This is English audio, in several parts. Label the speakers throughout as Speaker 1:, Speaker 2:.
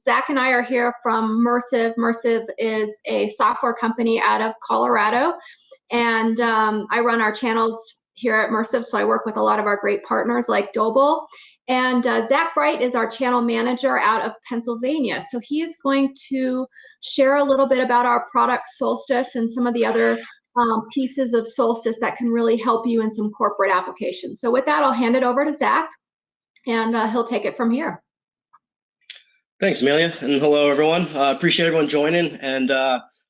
Speaker 1: Zach and I are here from Mersive. Mersive is a software company out of Colorado, and I run our channels here at Mersive, so I work with a lot of our great partners like Dobil. And Zach Bright is our channel manager out of Pennsylvania. So he is going to share a little bit about our product Solstice and some of the other pieces of Solstice that can really help you in some corporate applications. So with that, I'll hand it over to Zach, and he'll take it from here.
Speaker 2: Thanks, Amelia, and hello, everyone. Appreciate everyone joining. And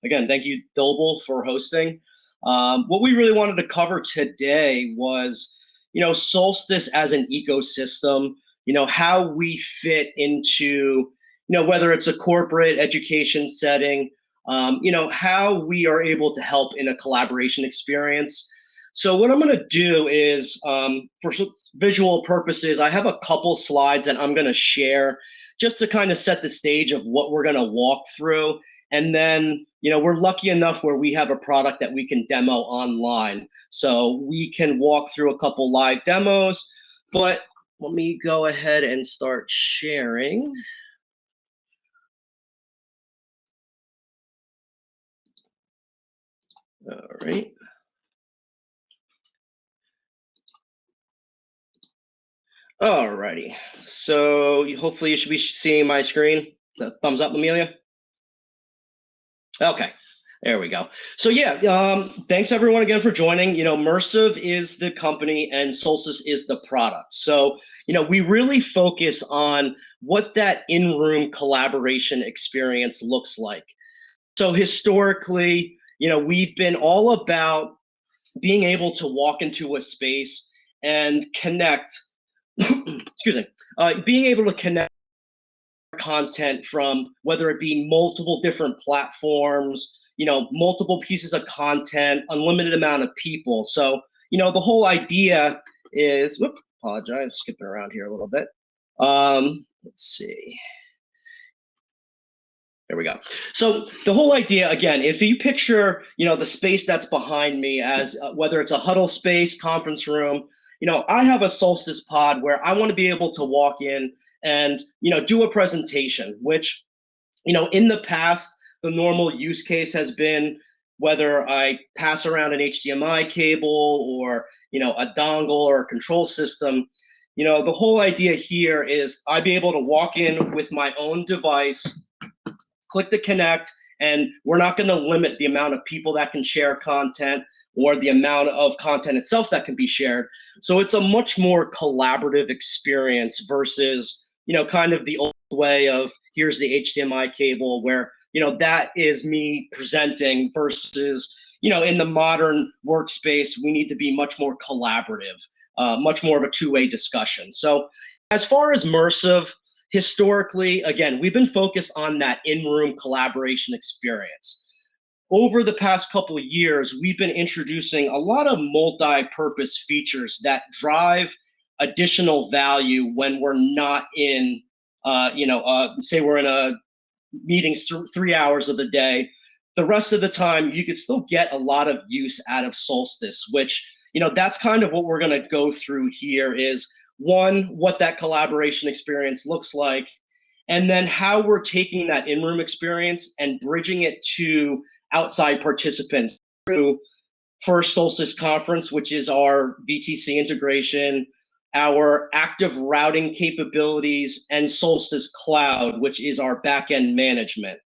Speaker 2: again, thank you, Dobil, for hosting. What we really wanted to cover today was, Solstice as an ecosystem, how we fit into, whether it's a corporate education setting, how we are able to help in a collaboration experience. So what I'm going to do is, for visual purposes, I have a couple slides that I'm going to share just to kind of set the stage of what we're going to walk through. And then, we're lucky enough where we have a product that we can demo online. So we can walk through a couple live demos, but let me go ahead and start sharing. All right. Alrighty, so hopefully you should be seeing my screen. Thumbs up, Amelia. Okay, there we go. So yeah, thanks everyone again for joining. Mersive is the company and Solstice is the product. So, we really focus on what that in-room collaboration experience looks like. So historically, we've been all about being able to walk into a space and connect excuse me, being able to connect content from whether it be multiple different platforms, multiple pieces of content, unlimited amount of people. So, the whole idea is, apologize, skipping around here a little bit. Let's see. There we go. So the whole idea, again, if you picture, the space that's behind me as whether it's a huddle space, conference room, I have a Solstice pod where I want to be able to walk in and, do a presentation, which, in the past, the normal use case has been whether I pass around an HDMI cable or, a dongle or a control system. The whole idea here is I'd be able to walk in with my own device, click the connect, and we're not going to limit the amount of people that can share content or the amount of content itself that can be shared. So it's a much more collaborative experience versus, kind of the old way of here's the HDMI cable where, that is me presenting versus, in the modern workspace, we need to be much more collaborative, much more of a two-way discussion. So as far as Mersive, historically, again, we've been focused on that in-room collaboration experience. Over the past couple of years, we've been introducing a lot of multi-purpose features that drive additional value when we're not in, say we're in a meeting 3 hours of the day. The rest of the time, you could still get a lot of use out of Solstice, which, that's kind of what we're going to go through here is, one, what that collaboration experience looks like, and then how we're taking that in-room experience and bridging it to outside participants through first Solstice Conference, which is our VTC integration, our active routing capabilities, and Solstice Cloud, which is our backend management.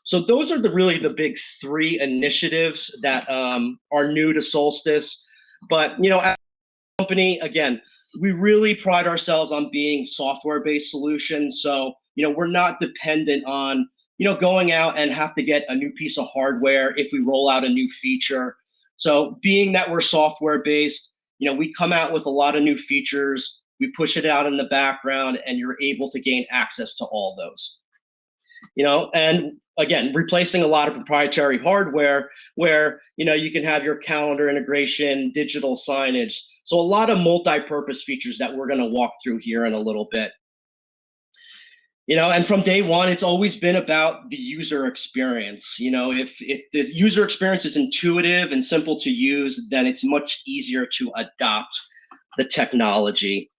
Speaker 2: So those are really the big three initiatives that are new to Solstice. But, as a company, again, we really pride ourselves on being software-based solutions. So, we're not dependent on, going out and have to get a new piece of hardware if we roll out a new feature. So being that we're software-based, we come out with a lot of new features, we push it out in the background, and you're able to gain access to all those. And again, replacing a lot of proprietary hardware where, you can have your calendar integration, digital signage. So a lot of multi-purpose features that we're going to walk through here in a little bit. And from day one, it's always been about the user experience. If the user experience is intuitive and simple to use, then it's much easier to adopt the technology.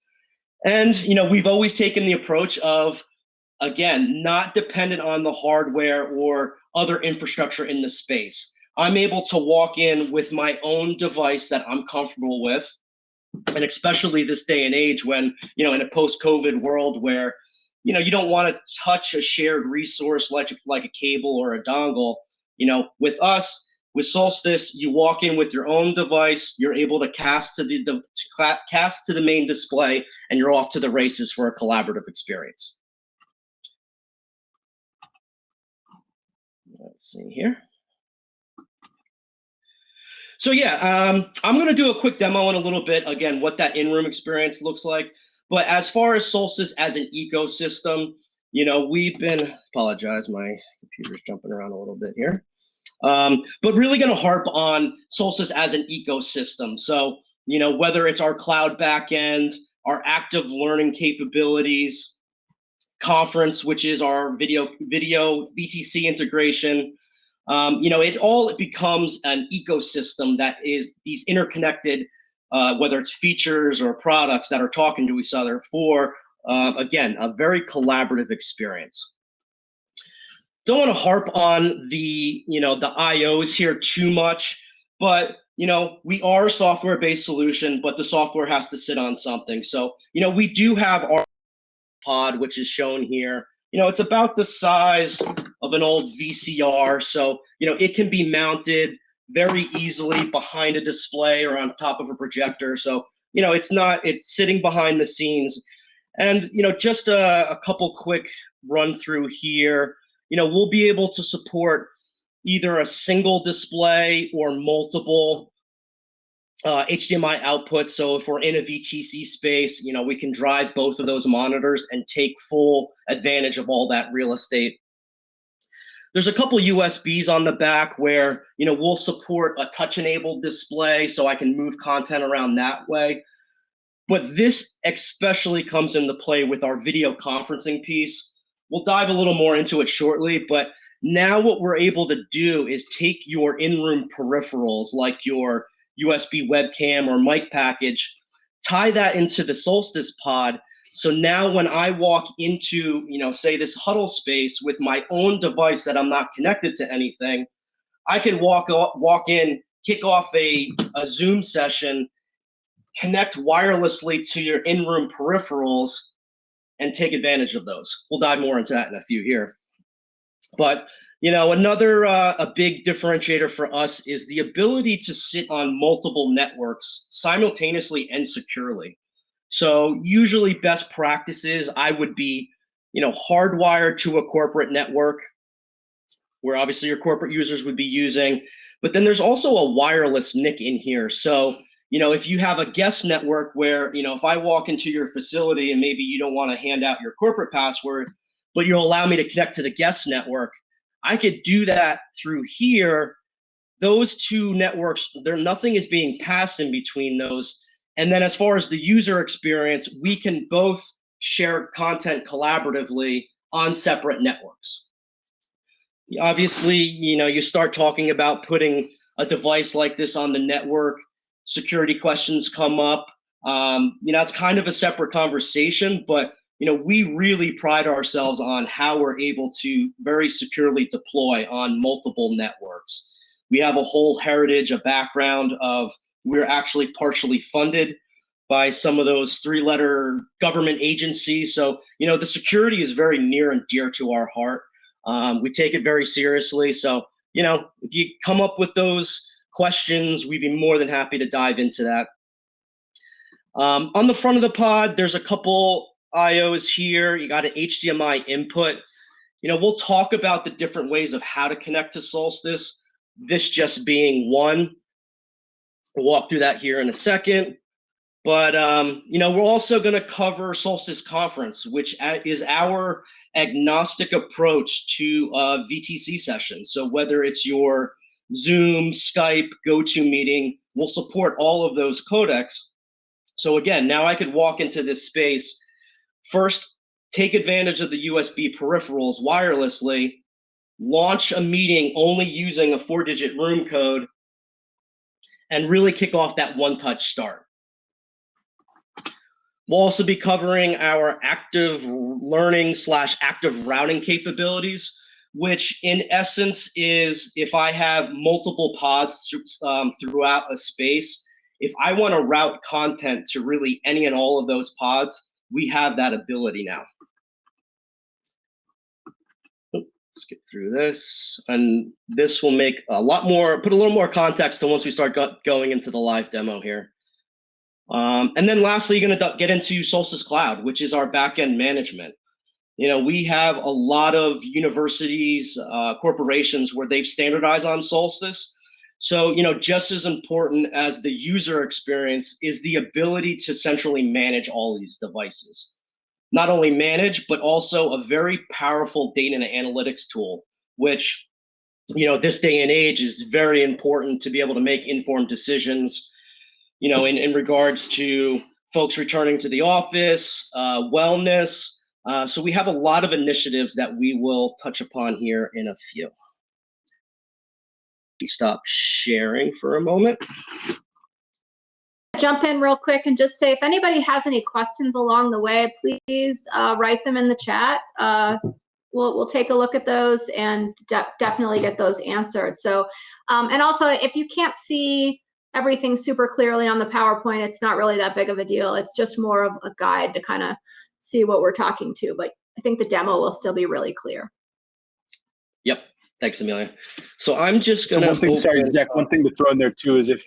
Speaker 2: And, we've always taken the approach of again, not dependent on the hardware or other infrastructure in the space. I'm able to walk in with my own device that I'm comfortable with. And especially this day and age when, in a post-COVID world where, you don't want to touch a shared resource like a cable or a dongle. With us, with Solstice, you walk in with your own device, you're able to cast to the main display, and you're off to the races for a collaborative experience. Let's see here. So yeah, I'm going to do a quick demo in a little bit, again, what that in-room experience looks like. But as far as Solstice as an ecosystem, we've been, apologize, my computer's jumping around a little bit here. But really going to harp on Solstice as an ecosystem. So, whether it's our cloud backend, our active learning capabilities, conference, which is our video VTC integration, it becomes an ecosystem that is these interconnected, whether it's features or products that are talking to each other for, again, a very collaborative experience. Don't want to harp on the IOs here too much, but we are a software-based solution, but the software has to sit on something. So we do have our pod, which is shown here. It's about the size of an old VCR, so it can be mounted very easily behind a display or on top of a projector. So it's sitting behind the scenes. And just a couple quick run through here. We'll be able to support either a single display or multiple HDMI outputs. So if we're in a VTC space, we can drive both of those monitors and take full advantage of all that real estate. There's a couple USBs on the back where, we'll support a touch-enabled display so I can move content around that way. But this especially comes into play with our video conferencing piece. We'll dive a little more into it shortly, but now what we're able to do is take your in-room peripherals like your USB webcam or mic package, tie that into the Solstice pod. So now when I walk into, say this huddle space with my own device that I'm not connected to anything, I can walk in, kick off a Zoom session, connect wirelessly to your in-room peripherals, and take advantage of those. We'll dive more into that in a few here. But another a big differentiator for us is the ability to sit on multiple networks simultaneously and securely. So usually best practices, I would be, hardwired to a corporate network where obviously your corporate users would be using, but then there's also a wireless NIC in here. So, if you have a guest network where, if I walk into your facility and maybe you don't want to hand out your corporate password, but you'll allow me to connect to the guest network, I could do that through here. Those two networks, nothing is being passed in between those. And then as far as the user experience, we can both share content collaboratively on separate networks. Obviously, you start talking about putting a device like this on the network, security questions come up. It's kind of a separate conversation, but we really pride ourselves on how we're able to very securely deploy on multiple networks. We have a whole heritage, a background of we're actually partially funded by some of those three-letter government agencies. So, the security is very near and dear to our heart. We take it very seriously. So, if you come up with those questions, we'd be more than happy to dive into that. On the front of the pod, there's a couple IOs here. You got an HDMI input. We'll talk about the different ways of how to connect to Solstice, this just being one. We'll walk through that here in a second. But, we're also going to cover Solstice Conference, which is our agnostic approach to a VTC session. So whether it's your Zoom, Skype, GoToMeeting, we'll support all of those codecs. So again, now I could walk into this space, first take advantage of the USB peripherals wirelessly, launch a meeting only using a 4-digit room code, and really kick off that one-touch start. We'll also be covering our active learning / active routing capabilities, which in essence is if I have multiple pods throughout a space, if I want to route content to really any and all of those pods, we have that ability now. Skip through this, and this will make put a little more context to once we start going into the live demo here. And then lastly, you're going to get into Solstice Cloud, which is our backend management. We have a lot of universities, corporations where they've standardized on Solstice. So, just as important as the user experience is the ability to centrally manage all these devices. Not only manage, but also a very powerful data and analytics tool, which, this day and age is very important to be able to make informed decisions, in regards to folks returning to the office, wellness. So we have a lot of initiatives that we will touch upon here in a few. Stop sharing for a moment.
Speaker 1: Jump in real quick and just say if anybody has any questions along the way, please write them in the chat. We'll take a look at those and definitely get those answered. So, and also if you can't see everything super clearly on the PowerPoint, it's not really that big of a deal. It's just more of a guide to kind of see what we're talking to, but I think the demo will still be really clear.
Speaker 2: Yep. Thanks, Amelia. So I'm just going to.
Speaker 3: One thing, sorry, Zach. One thing to throw in there too is if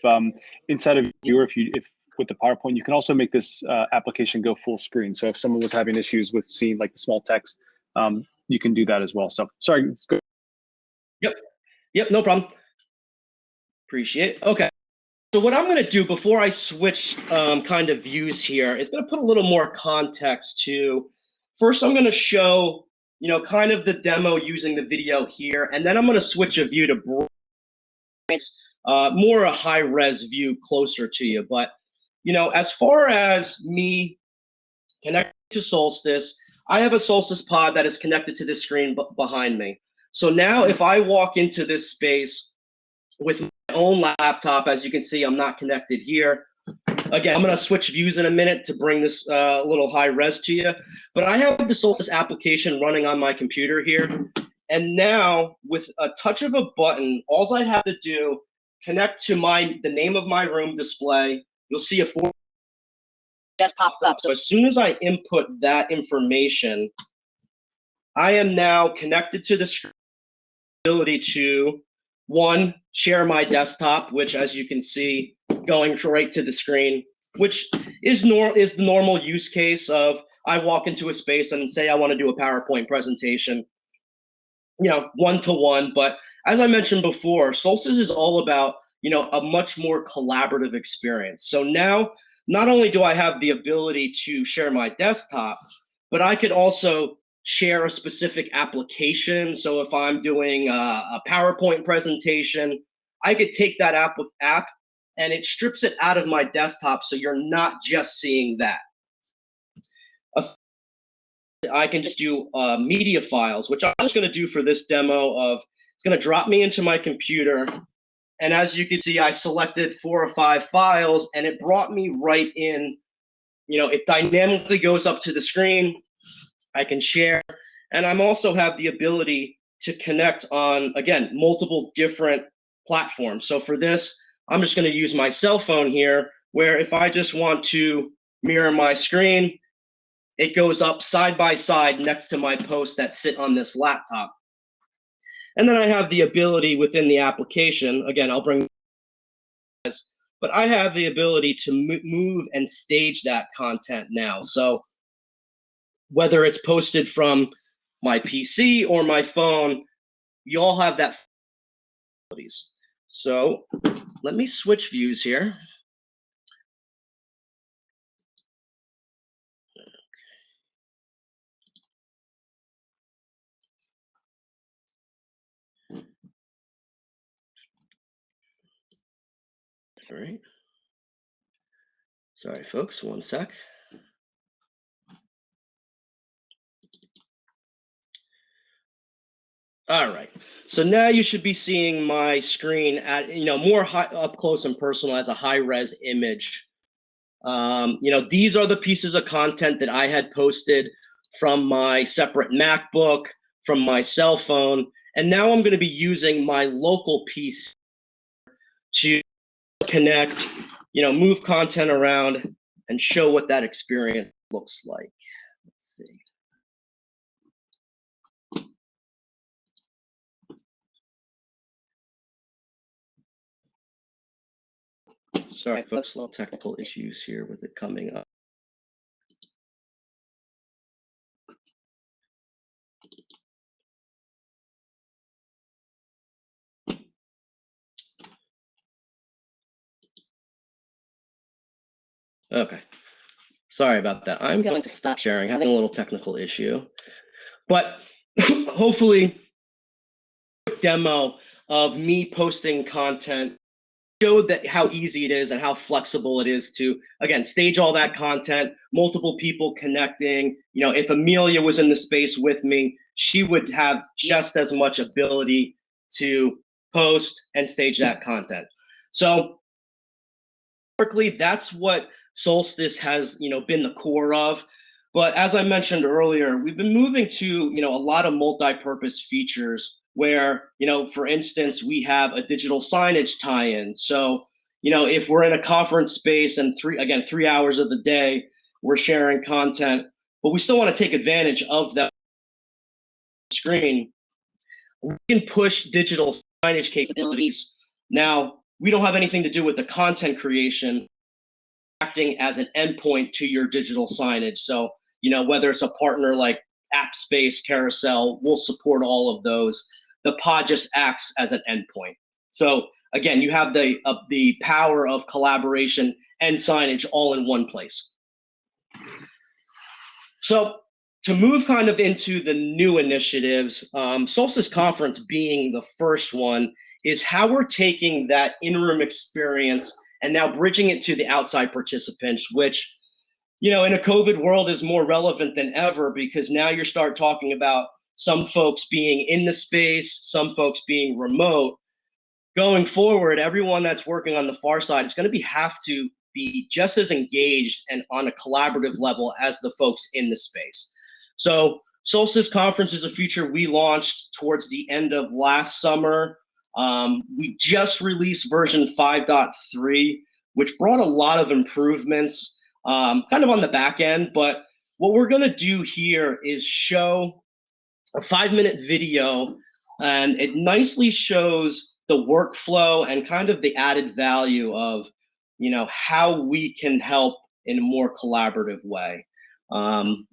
Speaker 3: inside of viewer, if with the PowerPoint, you can also make this application go full screen. So if someone was having issues with seeing like the small text, you can do that as well. So sorry. Let's go.
Speaker 2: Yep. No problem. Appreciate it. Okay. So what I'm going to do before I switch kind of views here, it's going to put a little more context to. First, I'm going to show. Kind of the demo using the video here, and then I'm going to switch a view to more a high-res view closer to you. But, as far as me connected to Solstice, I have a Solstice pod that is connected to this screen behind me. So now if I walk into this space with my own laptop, as you can see, I'm not connected here. Again, I'm going to switch views in a minute to bring this little high res to you. But I have the Solstice application running on my computer here. And now with a touch of a button, all I have to do, connect to the name of my room display. You'll see a just popped up. So as soon as I input that information, I am now connected to the screen, ability to, one, share my desktop, which as you can see, going right to the screen, which is the normal use case of I walk into a space and say I want to do a PowerPoint presentation, one-to-one. But as I mentioned before, Solstice is all about, a much more collaborative experience. So now, not only do I have the ability to share my desktop, but I could also share a specific application. So if I'm doing a PowerPoint presentation, I could take that app and it strips it out of my desktop, so you're not just seeing that. I can just do media files, which I'm just going to do for this demo of, it's going to drop me into my computer. And as you can see, I selected 4 or 5 files, and it brought me right in. It dynamically goes up to the screen. I can share, and I'm also have the ability to connect on, again, multiple different platforms. So for this, I'm just going to use my cell phone here, where if I just want to mirror my screen, it goes up side by side next to my posts that sit on this laptop. And then I have the ability within the application, again, I'll bring this, but I have the ability to move and stage that content now. So whether it's posted from my PC or my phone, you all have that abilities. So let me switch views here. All right. Sorry, folks, one sec. All right, so now you should be seeing my screen at, more up close and personal as a high-res image These are the pieces of content that I had posted from my separate MacBook, from my cell phone, and now I'm going to be using my local piece to connect, move content around and show what that experience looks like. Let's see. Sorry, folks, little technical issues here with it coming up. Okay, sorry about that. I'm going to stop sharing, having a little technical issue, but hopefully a demo of me posting content showed that how easy it is and how flexible it is to, again, stage all that content, multiple people connecting. If Amelia was in the space with me, she would have just as much ability to post and stage that content. So historically, that's what Solstice has, been the core of. But as I mentioned earlier, we've been moving to, a lot of multi-purpose features where, for instance, we have a digital signage tie-in. So, if we're in a conference space and 3 hours of the day, we're sharing content, but we still want to take advantage of that screen, we can push digital signage capabilities. Now, we don't have anything to do with the content creation, acting as an endpoint to your digital signage. So, whether it's a partner like AppSpace, Carousel, we'll support all of those. The pod just acts as an endpoint. So again, you have the power of collaboration and signage all in one place. So to move kind of into the new initiatives, Solstice Conference being the first one, is how we're taking that in-room experience and now bridging it to the outside participants, which, in a COVID world is more relevant than ever, because now you start talking about some folks being in the space, some folks being remote. Going forward, everyone that's working on the far side is going to have to be just as engaged and on a collaborative level as the folks in the space. So Solstice Conference is a feature we launched towards the end of last summer. We just released version 5.3, which brought a lot of improvements kind of on the back end. But what we're going to do here is show a 5-minute video, and it nicely shows the workflow and kind of the added value of, how we can help in a more collaborative way.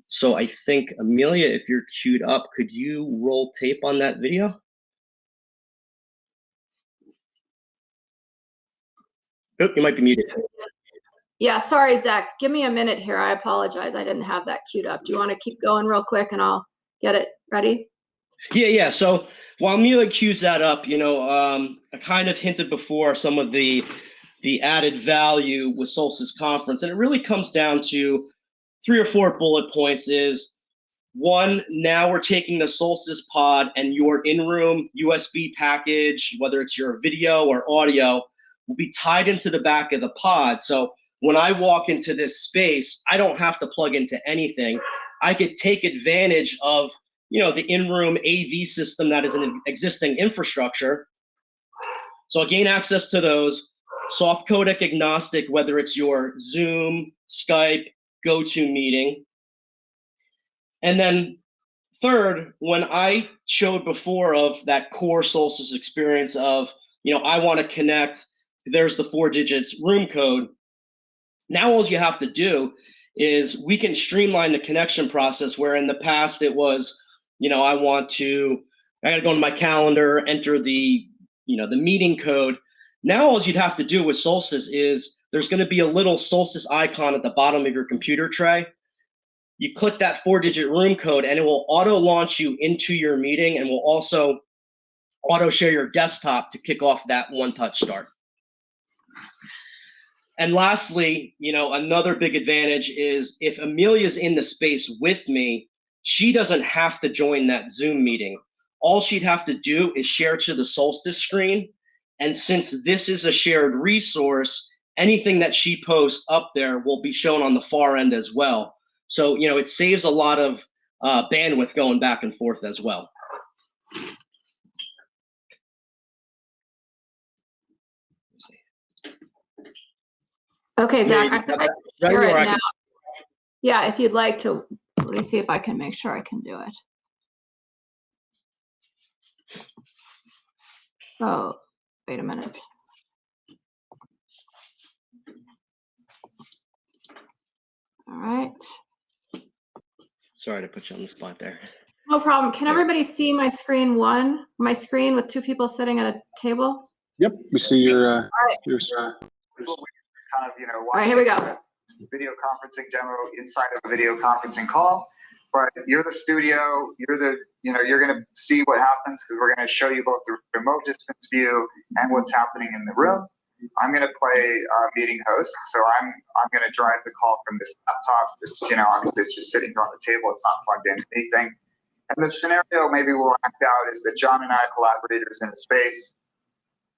Speaker 2: So I think, Amelia, if you're queued up, could you roll tape on that video? Oh, you might be muted.
Speaker 1: Yeah, sorry, Zach. Give me a minute here. I apologize. I didn't have that queued up. Do you want to keep going real quick and I'll get it ready?
Speaker 2: Yeah. So while Amelia queues that up, I kind of hinted before some of the added value with Solstice Conference, and it really comes down to 3 or 4 bullet points. Is one, now we're taking the Solstice pod and your in-room USB package, whether it's your video or audio, will be tied into the back of the pod. So when I walk into this space, I don't have to plug into anything. I could take advantage of, the in-room AV system that is an existing infrastructure. So I'll gain access to those. Soft codec agnostic, whether it's your Zoom, Skype, GoToMeeting. And then third, when I showed before of that core Solstice experience of, I want to connect, there's the 4 digits room code. Now all you have to do is we can streamline the connection process, where in the past it was, I got to go into my calendar, enter the meeting code. Now all you'd have to do with Solstice is there's going to be a little Solstice icon at the bottom of your computer tray. You click that 4-digit room code and it will auto launch you into your meeting, and will also auto share your desktop to kick off that one-touch start. And lastly, another big advantage is if Amelia's in the space with me, she doesn't have to join that Zoom meeting. All she'd have to do is share to the Solstice screen. And since this is a shared resource, anything that she posts up there will be shown on the far end as well. So, it saves a lot of bandwidth going back and forth as well.
Speaker 1: Okay, Zach, I think I can share it now. Yeah, if you'd like to, let me see if I can make sure I can do it. Oh, wait a minute. All right.
Speaker 2: Sorry to put you on the spot there.
Speaker 1: No problem. Can everybody see my screen my screen with two people sitting at a table?
Speaker 3: Yep, we see your,
Speaker 1: all right, here we go.
Speaker 4: Video conferencing demo inside of a video conferencing call, but you're the studio, you're going to see what happens because we're going to show you both the remote distance view and what's happening in the room. I'm going to play meeting host, so I'm going to drive the call from this laptop. It's obviously it's just sitting here on the table. It's not plugged into anything. And the scenario maybe we'll act out is that John and I are collaborators in a space.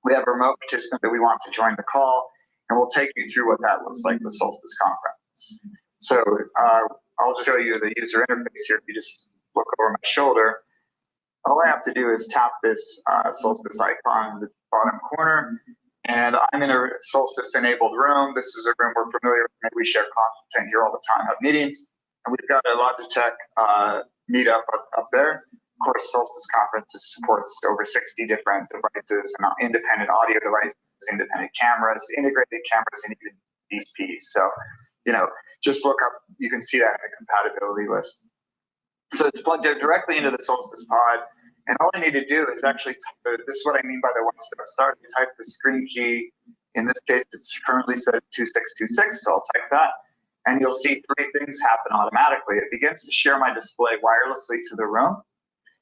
Speaker 4: We have a remote participant that we want to join the call, and we'll take you through what that looks like with Solstice Conference. So I'll just show you the user interface here. If you just look over my shoulder, all I have to do is tap this Solstice icon in the bottom corner, and I'm in a Solstice-enabled room. This is a room we're familiar with. We share content here all the time, have meetings, and we've got a Logitech meetup up there. Of course, Solstice Conference supports over 60 different devices and independent audio devices, independent cameras, integrated cameras, and even DSPs. So, just look up, you can see that in the compatibility list. So it's plugged directly into the Solstice pod. And all I need to do is actually, this is what I mean by the one-step start. You type the screen key. In this case, it's currently set 2626, so I'll type that. And you'll see three things happen automatically. It begins to share my display wirelessly to the room.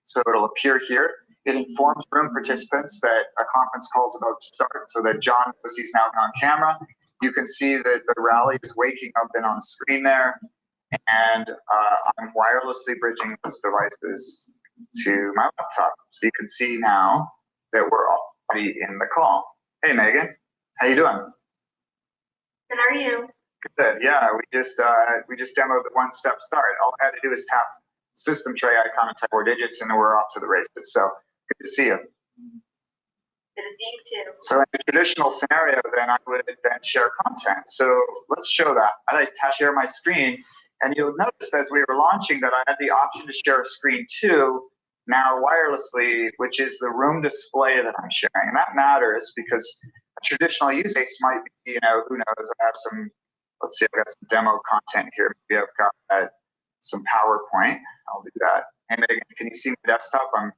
Speaker 4: So it'll appear here. It informs room participants that a conference call is about to start, so that John knows he's now on camera. You can see that the rally is waking up and on screen there. And I'm wirelessly bridging those devices to my laptop. So you can see now that we're already in the call. Hey, Megan, how you doing?
Speaker 5: Good, how are you?
Speaker 4: Good, yeah, we just demoed the one-step start. All I had to do is tap system tray icon and type 4 digits, and then we're off to the races. So good to see you.
Speaker 5: Good to see you too.
Speaker 4: So in a traditional scenario, then I would then share content. So let's show that. I share my screen, and you'll notice as we were launching that I had the option to share a screen too, now wirelessly, which is the room display that I'm sharing. And that matters because a traditional use case might be, who knows, I have some, let's see, I've got some demo content here. Maybe I've got some PowerPoint. I'll do that. Hey, Megan, can you see my desktop? I'm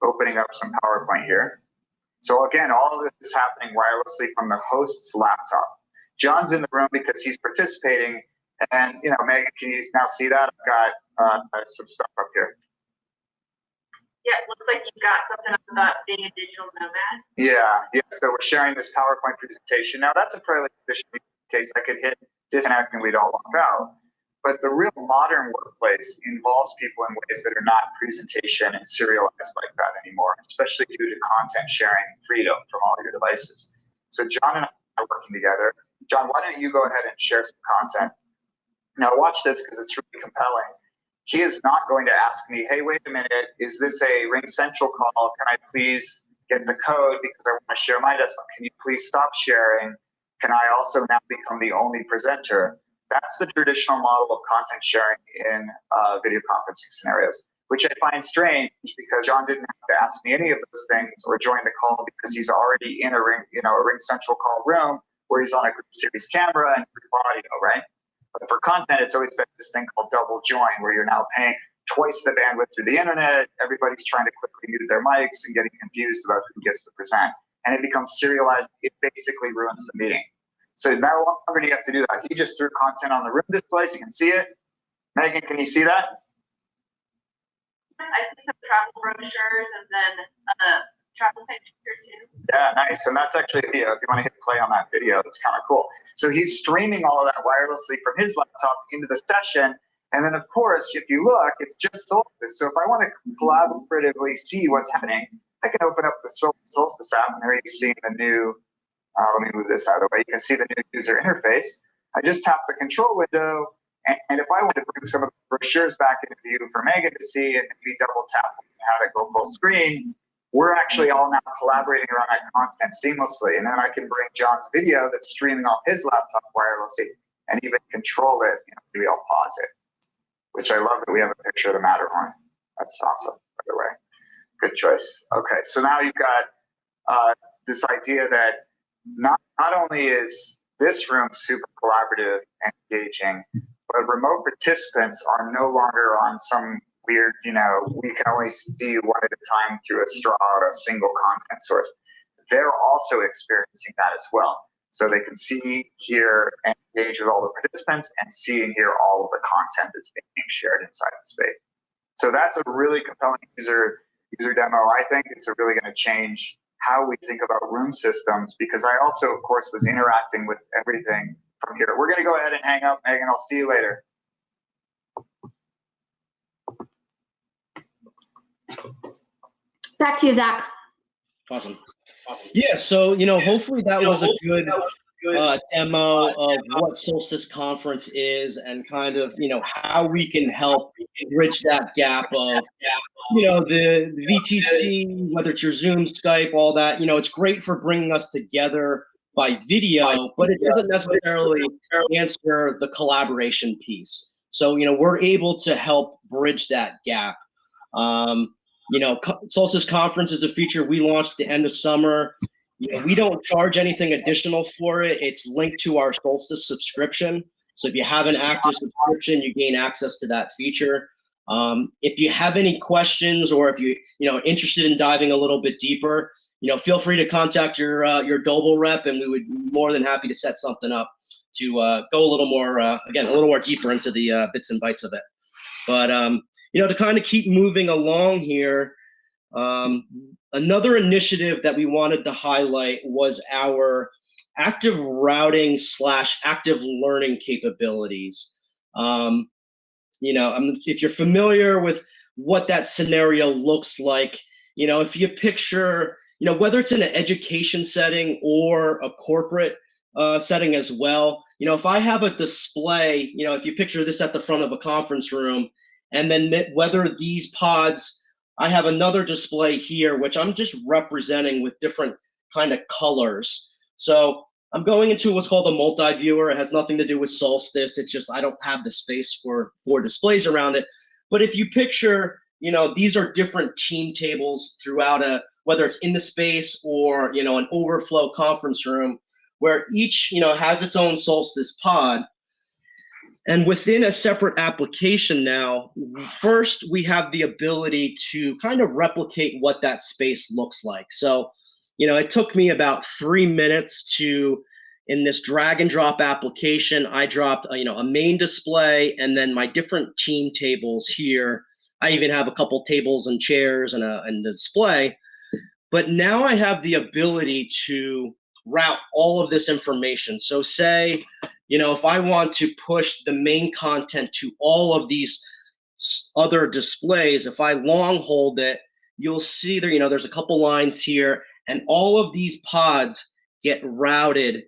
Speaker 4: opening up some PowerPoint here. So again, all of this is happening wirelessly from the host's laptop. John's in the room because he's participating. And, Megan, can you now see that? I've got some stuff up here.
Speaker 5: Yeah, it looks like you got something about being a digital nomad.
Speaker 4: Yeah. So we're sharing this PowerPoint presentation. Now, that's a fairly efficient case. I could hit disconnect and we'd all log out. But the real modern workplace involves people in ways that are not presentation and serialized like that anymore, especially due to content sharing freedom from all your devices. So John and I are working together. John, why don't you go ahead and share some content? Now watch this because it's really compelling. He is not going to ask me, hey, wait a minute, is this a Ring Central call? Can I please get the code because I want to share my desktop? Can you please stop sharing? Can I also now become the only presenter? That's the traditional model of content sharing in video conferencing scenarios, which I find strange because John didn't have to ask me any of those things or join the call because he's already in a Ring Central call room where he's on a group series camera and group audio, right? But for content, it's always been this thing called double join, where you're now paying twice the bandwidth through the internet. Everybody's trying to quickly mute their mics and getting confused about who gets to present. And it becomes serialized. It basically ruins the meeting. So no longer do you have to do that. He just threw content on the room display, so you can see it. Megan, can you see that?
Speaker 5: I see some travel brochures and then travel picture too.
Speaker 4: Yeah, nice. And that's actually a video. If you want to hit play on that video, that's kind of cool. So he's streaming all of that wirelessly from his laptop into the session. And then, of course, if you look, it's just Solstice. So if I want to collaboratively see what's happening, I can open up the Solstice app, and there you see the new Let me move this out of the way. You can see the new user interface. I just tap the control window, and if I want to bring some of the brochures back into view for Megan to see and maybe double tap and have it go full screen, we're actually all now collaborating around that content seamlessly. And then I can bring John's video that's streaming off his laptop wirelessly and even control it. Maybe I'll pause it, which I love that we have a picture of the Matterhorn. That's awesome, by the way. Good choice. Okay, so now you've got this idea that not only is this room super collaborative and engaging, but remote participants are no longer on some weird, we can only see one at a time through a straw or a single content source. They're also experiencing that as well. So they can see, hear, and engage with all the participants and see and hear all of the content that's being shared inside the space. So that's a really compelling user demo. I think it's really going to change how we think about room systems, because I also, of course, was interacting with everything from here. We're going to go ahead and hang up, Megan. I'll see you later.
Speaker 1: Back to you, Zach.
Speaker 2: Awesome. Yeah, so, hopefully that was a good demo of what Solstice Conference is and kind of, how we can help bridge that gap of, the VTC, whether it's your Zoom, Skype, all that. It's great for bringing us together by video, but it doesn't necessarily answer the collaboration piece. So, we're able to help bridge that gap. Solstice Conference is a feature we launched at the end of summer. We don't charge anything additional for it. It's linked to our Solstice subscription. So if you have an active subscription, you gain access to that feature. If you have any questions, or if you're interested in diving a little bit deeper, feel free to contact your Dobil rep, and we would be more than happy to set something up to go a little more deeper into the bits and bytes of it. But to kind of keep moving along here, another initiative that we wanted to highlight was our active routing / active learning capabilities. If you're familiar with what that scenario looks like, if you picture, whether it's in an education setting or a corporate setting as well, if I have a display, if you picture this at the front of a conference room, and then whether these pods, I have another display here, which I'm just representing with different kind of colors. So I'm going into what's called a multi-viewer. It has nothing to do with Solstice. It's just I don't have the space for displays around it. But if you picture, these are different team tables throughout whether it's in the space or, an overflow conference room, where each, has its own Solstice pod. And within a separate application now, first we have the ability to kind of replicate what that space looks like. So, it took me about 3 minutes in this drag and drop application, I dropped, a main display and then my different team tables here. I even have a couple tables and chairs and a display. But now I have the ability to route all of this information. So say, if I want to push the main content to all of these other displays, if I long hold it, you'll see there, there's a couple lines here, and all of these pods get routed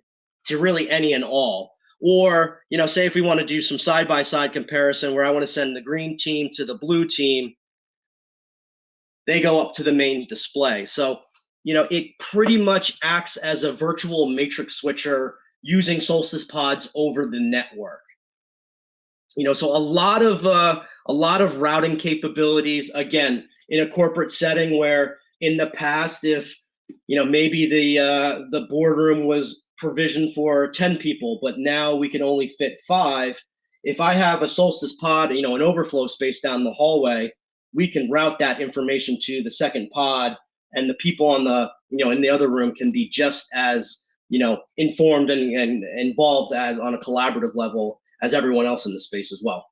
Speaker 2: to really any and all. Or, say if we want to do some side-by-side comparison where I want to send the green team to the blue team, they go up to the main display. So, it pretty much acts as a virtual matrix switcher using Solstice pods over the network. So a lot of routing capabilities, again, in a corporate setting where in the past, if maybe the boardroom was provisioned for 10 people, but now we can only fit 5. If I have a Solstice pod, an overflow space down the hallway, we can route that information to the second pod, and the people on the in the other room can be just as informed and involved as on a collaborative level as everyone else in the space as well.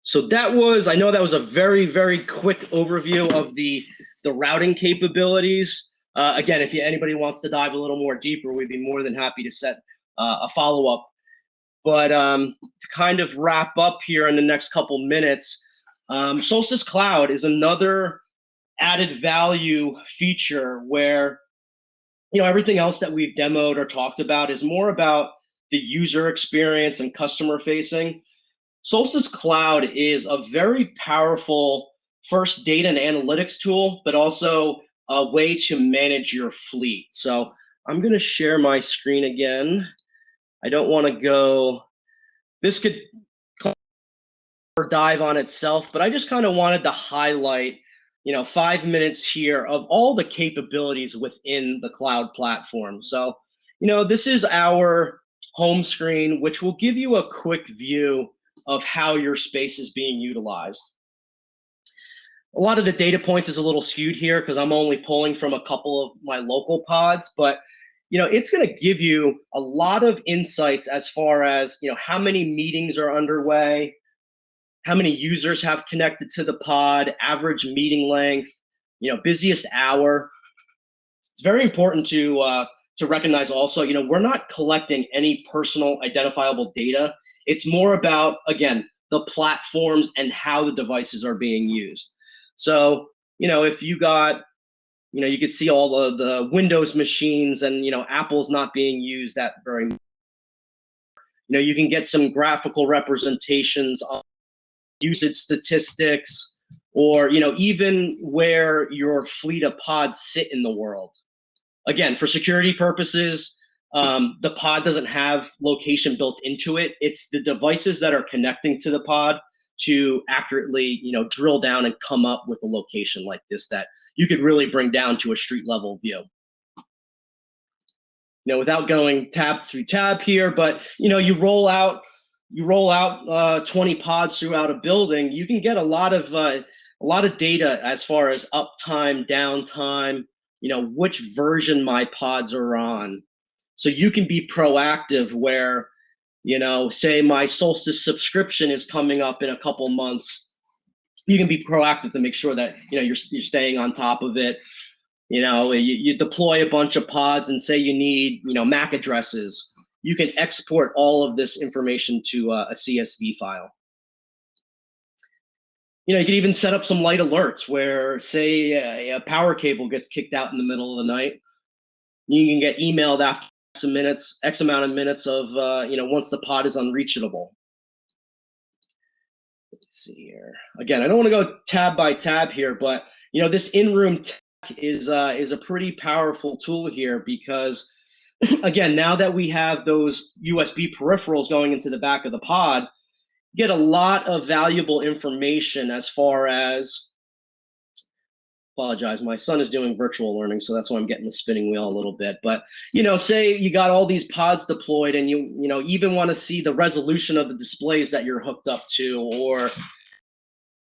Speaker 2: So I know that was a very, very quick overview of the routing capabilities. Again, if anybody wants to dive a little more deeper, we'd be more than happy to set a follow-up. But to kind of wrap up here in the next couple minutes, Solstice Cloud is another added value feature where everything else that we've demoed or talked about is more about the user experience and customer facing. Solstice Cloud is a very powerful first data and analytics tool, but also a way to manage your fleet. So I'm going to share my screen again. I don't want to go, this could dive on itself, but I just kind of wanted to highlight 5 minutes here of all the capabilities within the cloud platform. So this is our home screen, which will give you a quick view of how your space is being utilized. A lot of the data points is a little skewed here because I'm only pulling from a couple of my local pods, but it's going to give you a lot of insights as far as how many meetings are underway, how many users have connected to the pod, average meeting length, busiest hour. It's very important to recognize also, we're not collecting any personal identifiable data. It's more about, again, the platforms and how the devices are being used. So, if you got, you can see all of the Windows machines and, Apple's not being used that very much. You can get some graphical representations of usage statistics, or even where your fleet of pods sit in the world. Again, for security purposes, the pod doesn't have location built into it. It's the devices that are connecting to the pod to accurately drill down and come up with a location like this that you could really bring down to a street level view. Without going tab through tab here, but you roll out 20 pods throughout a building, you can get a lot of data as far as uptime, downtime, which version my pods are on. So you can be proactive where, say my Solstice subscription is coming up in a couple months. You can be proactive to make sure that you're staying on top of it. You deploy a bunch of pods and say you need MAC addresses. You can export all of this information to a CSV file. You can even set up some light alerts where, say, a power cable gets kicked out in the middle of the night. You can get emailed after X amount of minutes of, once the pod is unreachable. Let's see here. Again, I don't want to go tab by tab here, but this in-room tech is a pretty powerful tool here because, again, now that we have those USB peripherals going into the back of the pod, you get a lot of valuable information as far as, apologize, my son is doing virtual learning, so that's why I'm getting the spinning wheel a little bit. But, say you got all these pods deployed and you even want to see the resolution of the displays that you're hooked up to, or,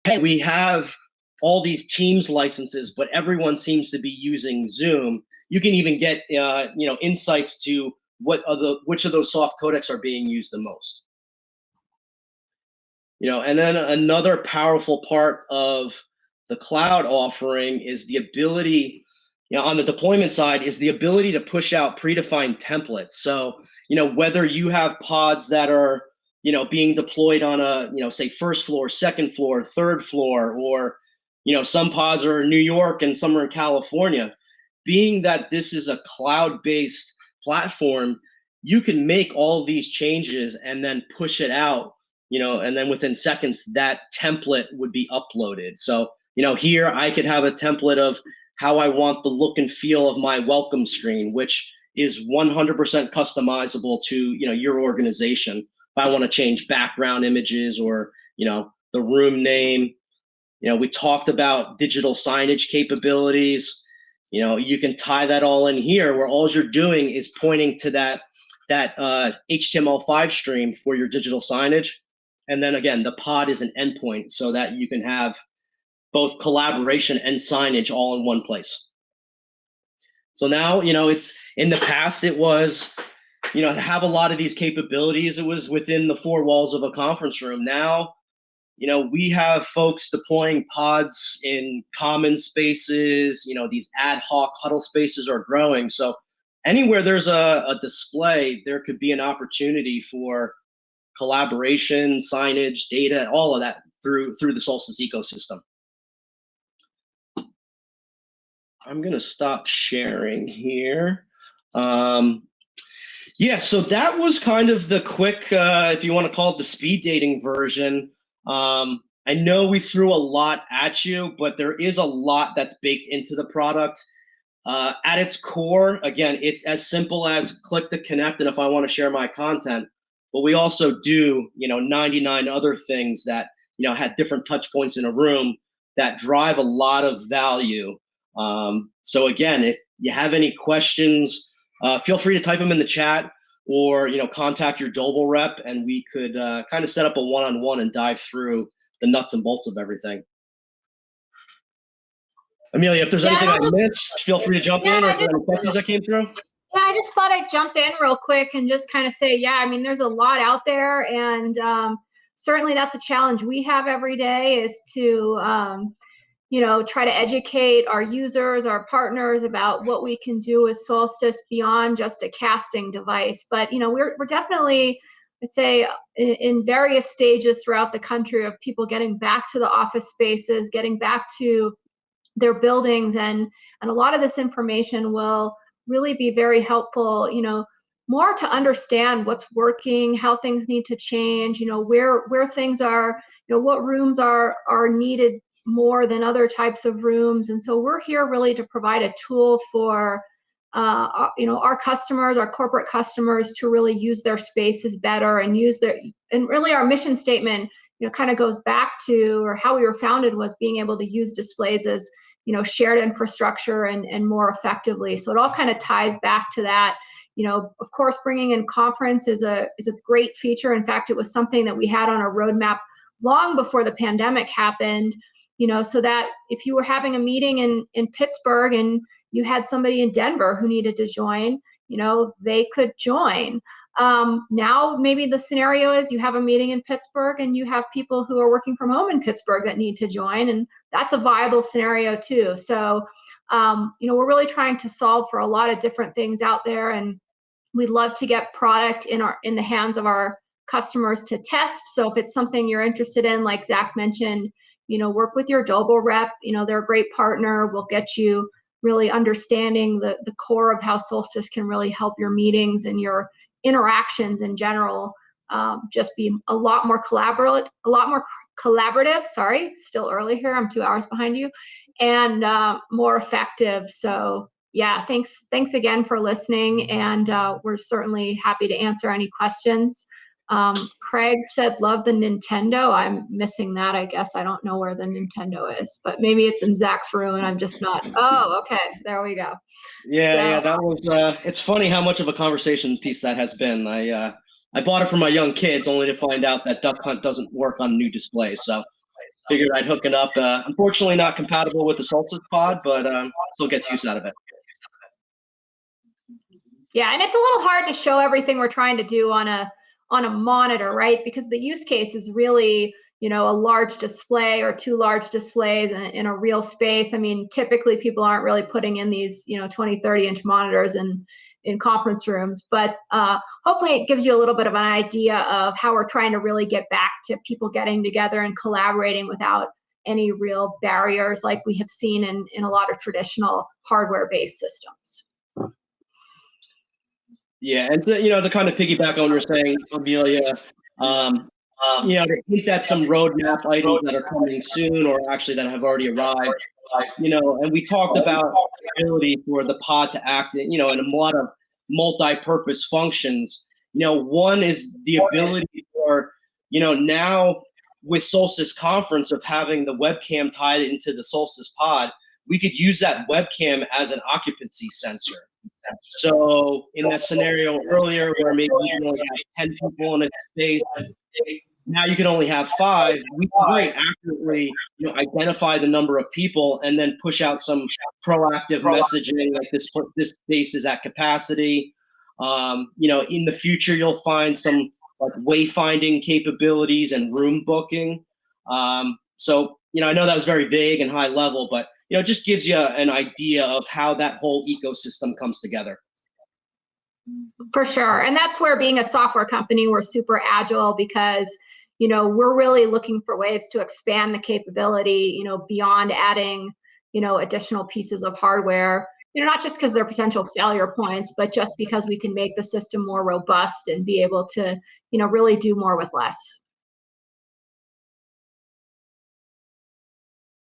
Speaker 2: hey, we have all these Teams licenses, but everyone seems to be using Zoom. You can even get insights to which of those soft codecs are being used the most. And then another powerful part of the cloud offering is the ability, on the deployment side, is the ability to push out predefined templates. So whether you have pods that are being deployed on a say first floor, second floor, third floor, or some pods are in New York and some are in California. Being that this is a cloud-based platform, you can make all these changes and then push it out, and then within seconds, that template would be uploaded. So, here I could have a template of how I want the look and feel of my welcome screen, which is 100% customizable to, your organization. If I want to change background images or, the room name, we talked about digital signage capabilities. You can tie that all in here where all you're doing is pointing to that HTML5 stream for your digital signage. And then again, the pod is an endpoint so that you can have both collaboration and signage all in one place. So now, it's in the past, it was, to have a lot of these capabilities, it was within the four walls of a conference room. Now, we have folks deploying pods in common spaces, these ad hoc huddle spaces are growing. So anywhere there's a display, there could be an opportunity for collaboration, signage, data, all of that through the Solstice ecosystem. I'm going to stop sharing here. Yeah, so that was kind of the quick, if you want to call it the speed dating version. I know we threw a lot at you, but there is a lot that's baked into the product. At its core, again, it's as simple as click to connect, and if I want to share my content, but we also do, 99 other things that, had different touch points in a room that drive a lot of value. So again, if you have any questions, feel free to type them in the chat or, contact your Dobil rep, and we could kind of set up a one-on-one and dive through the nuts and bolts of everything. Amelia, if there's anything I missed, feel free to jump in, or if there are any questions that came through.
Speaker 1: Yeah, I just thought I'd jump in real quick and just kind of say, yeah, I mean, there's a lot out there, and certainly that's a challenge we have every day is to, try to educate our users, our partners about what we can do with Solstice beyond just a casting device. But, we're definitely, I'd say, in various stages throughout the country of people getting back to the office spaces, getting back to their buildings, and a lot of this information will really be very helpful, more to understand what's working, how things need to change, where things are, what rooms are needed more than other types of rooms. And so we're here really to provide a tool for our customers, our corporate customers, to really use their spaces better and and really our mission statement, kind of goes back to, or how we were founded was being able to use displays as, shared infrastructure and more effectively. So it all kind of ties back to that. Of course, bringing in conference is a great feature. In fact, it was something that we had on our roadmap long before the pandemic happened, so that if you were having a meeting in Pittsburgh and you had somebody in Denver who needed to join, they could join. Now, maybe the scenario is you have a meeting in Pittsburgh and you have people who are working from home in Pittsburgh that need to join, and that's a viable scenario too. So, we're really trying to solve for a lot of different things out there, and we'd love to get product in the hands of our customers to test. So if it's something you're interested in, like Zach mentioned, work with your Dobil rep. They're a great partner. We'll get you really understanding the core of how Solstice can really help your meetings and your interactions in general just be a lot more collaborative. Sorry, it's still early here. I'm 2 hours behind you, and more effective. So yeah, thanks again for listening, and we're certainly happy to answer any questions. Craig said, love the Nintendo. I'm missing that, I guess. I don't know where the Nintendo is, but maybe it's in Zach's room and I'm just not. Oh, okay. There we go.
Speaker 2: Yeah, that was, it's funny how much of a conversation piece that has been. I bought it for my young kids only to find out that Duck Hunt doesn't work on new displays. So figured I'd hook it up. Unfortunately not compatible with the Solstice pod, but still gets use out of it.
Speaker 1: Yeah, and it's a little hard to show everything we're trying to do on a monitor, right? Because the use case is really, a large display or 2 large displays in a real space. I mean, typically people aren't really putting in these, 20, 30-inch monitors in conference rooms, but hopefully it gives you a little bit of an idea of how we're trying to really get back to people getting together and collaborating without any real barriers like we have seen in a lot of traditional hardware-based systems.
Speaker 2: Yeah, and to kind of piggyback on what you're saying, Amelia, to hint at some roadmap items that are coming soon, or actually that have already arrived, and we talked about the ability for the pod to act in, in a lot of multi-purpose functions. One is the ability for, now with Solstice Conference of having the webcam tied into the Solstice pod, we could use that webcam as an occupancy sensor. So in that scenario earlier where maybe you can only have 10 people in a space, now you can only have 5. We can very accurately, identify the number of people and then push out some proactive messaging like this space is at capacity. In the future, you'll find some like wayfinding capabilities and room booking. So, I know that was very vague and high level, but it just gives you an idea of how that whole ecosystem comes together.
Speaker 1: For sure. And that's where, being a software company, we're super agile because, we're really looking for ways to expand the capability, beyond adding, additional pieces of hardware. not just because they're potential failure points, but just because we can make the system more robust and be able to, really do more with less.